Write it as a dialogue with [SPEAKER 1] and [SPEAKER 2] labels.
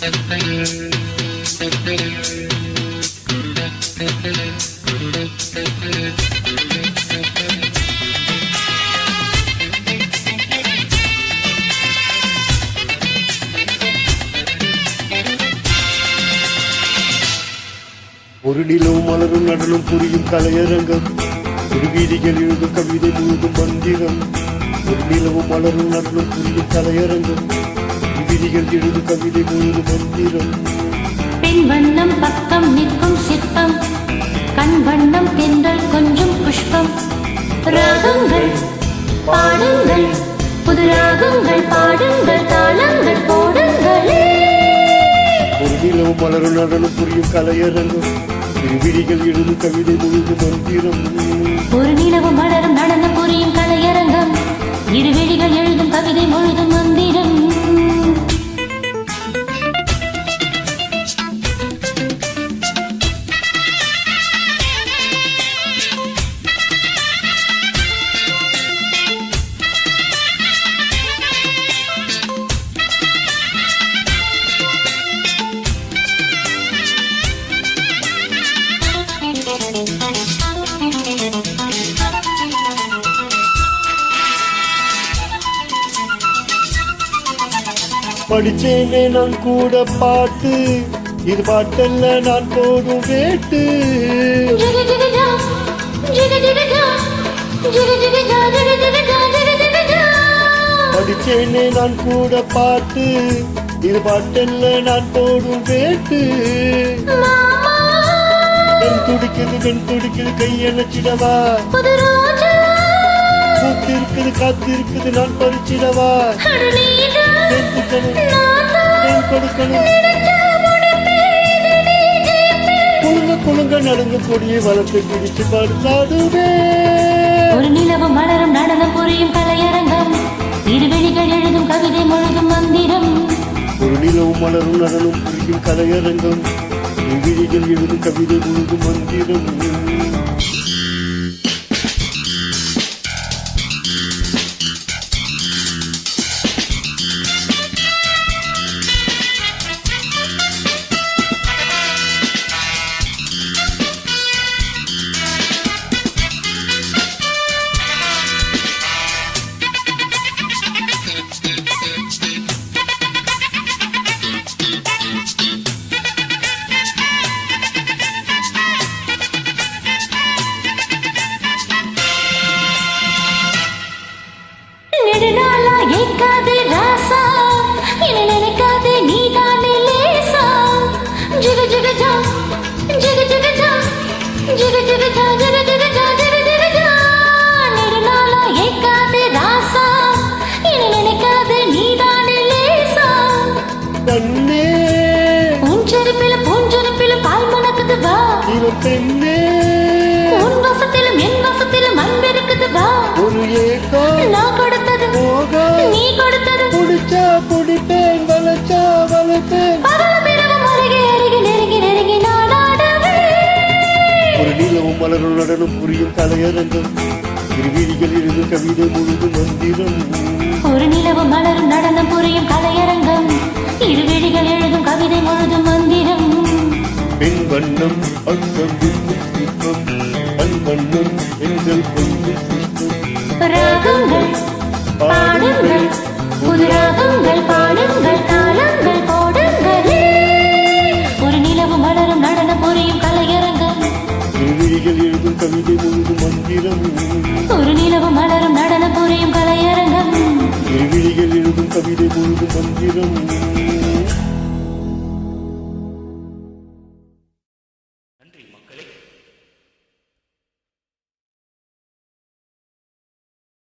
[SPEAKER 1] ஒரு நிலவும் மலரும் நடனம் புரியும் கலையரங்கம், ஒரு வீதிகள் எழுதும் கவிதை முழுதும் மந்திரம். ஒரு நிலவும் மலரும் நடனம் புரியும் கலையரங்கம், ஒரு வீதிகள் எழுதும் கவிதை முழுதும் மந்திரம்.
[SPEAKER 2] பெண் வண்ணம் பக்கம் நிற்கும் சிற்பம், கண் வண்ணம் தென்றல் கொஞ்சம் புஷ்பம். ராகங்கள் பாடுங்கள், புது ராகங்கள் பாடுங்கள், தாளங்கள் போடுங்களே.
[SPEAKER 1] ஒரு நிலவும் மலரும் நடனம் புரியும் கலையரங்கம், ஒரு விழிகள் எழுதும் கவிதை முழுதும் மந்திரம்.
[SPEAKER 2] ஒரு நிலவும் மலரும் நடனம் புரியும் கலையரங்கம், இரு விழிகள் எழுதும் கவிதை முழுதும் மந்திரம்.
[SPEAKER 1] படிச்சேனே நான் கூட பாட்டு, இது பாட்டல்ல நான் போடும் வேட்டு. படிச்சேனே நான் கூட பாட்டு, இது பாட்டல்ல நான் போடும் வேட்டு. பெண் துடிக்குது கையணைச்சிடவா, பூத்திருக்குது காத்திருக்குது நான் பறிச்சிடவா. குழுங்க நடந்து கொடியை வளர்த்து பிடிச்சு பாடுவே.
[SPEAKER 2] ஒரு நிலவு மலரும் நடனம் புரியும் கலையரங்கம், இரு வெளிகள் எழுதும் கவிதை முழுதும் மந்திரம்.
[SPEAKER 1] ஒரு நிலவு மலரும் நடனம் புரியும் கலையரங்கம், இரு வெளிகள் எழுதும் கவிதை முழுதும் மந்திரம். ஒரு ஏக்கம் நான் கொடுத்தது, நீ கொடுத்தது, புடிச்சா புடிப்பேன், வளச்சா வளப்பேன். ஒரு நிலவும் மலரும் நடனம் புரியும் கலையரங்கம், இரு வீதிகள் எழுதும் கவிதை முழுதும் மந்திரம்.
[SPEAKER 2] ஒரு நிலவும் மலரும் நடனம் புரியும் கலையரங்கம், இரு வீதிகள் எழுதும் கவிதை முழுதும் மந்திரம்.
[SPEAKER 1] பெண் வண்ணம் அங்கம் சிற்பம், கண் வண்ணம் எங்கள் கொஞ்சம் சிற்பம்.
[SPEAKER 2] ராகங்கள் பாடுங்கள், புது ராகங்கள் பாடுங்கள், தாளங்கள் போடுங்களே. ஒரு நிலவு மலரும் நடனம் புரியும் கலையரங்கம்,
[SPEAKER 1] இரு விழிகள் எழுதும் கவிதை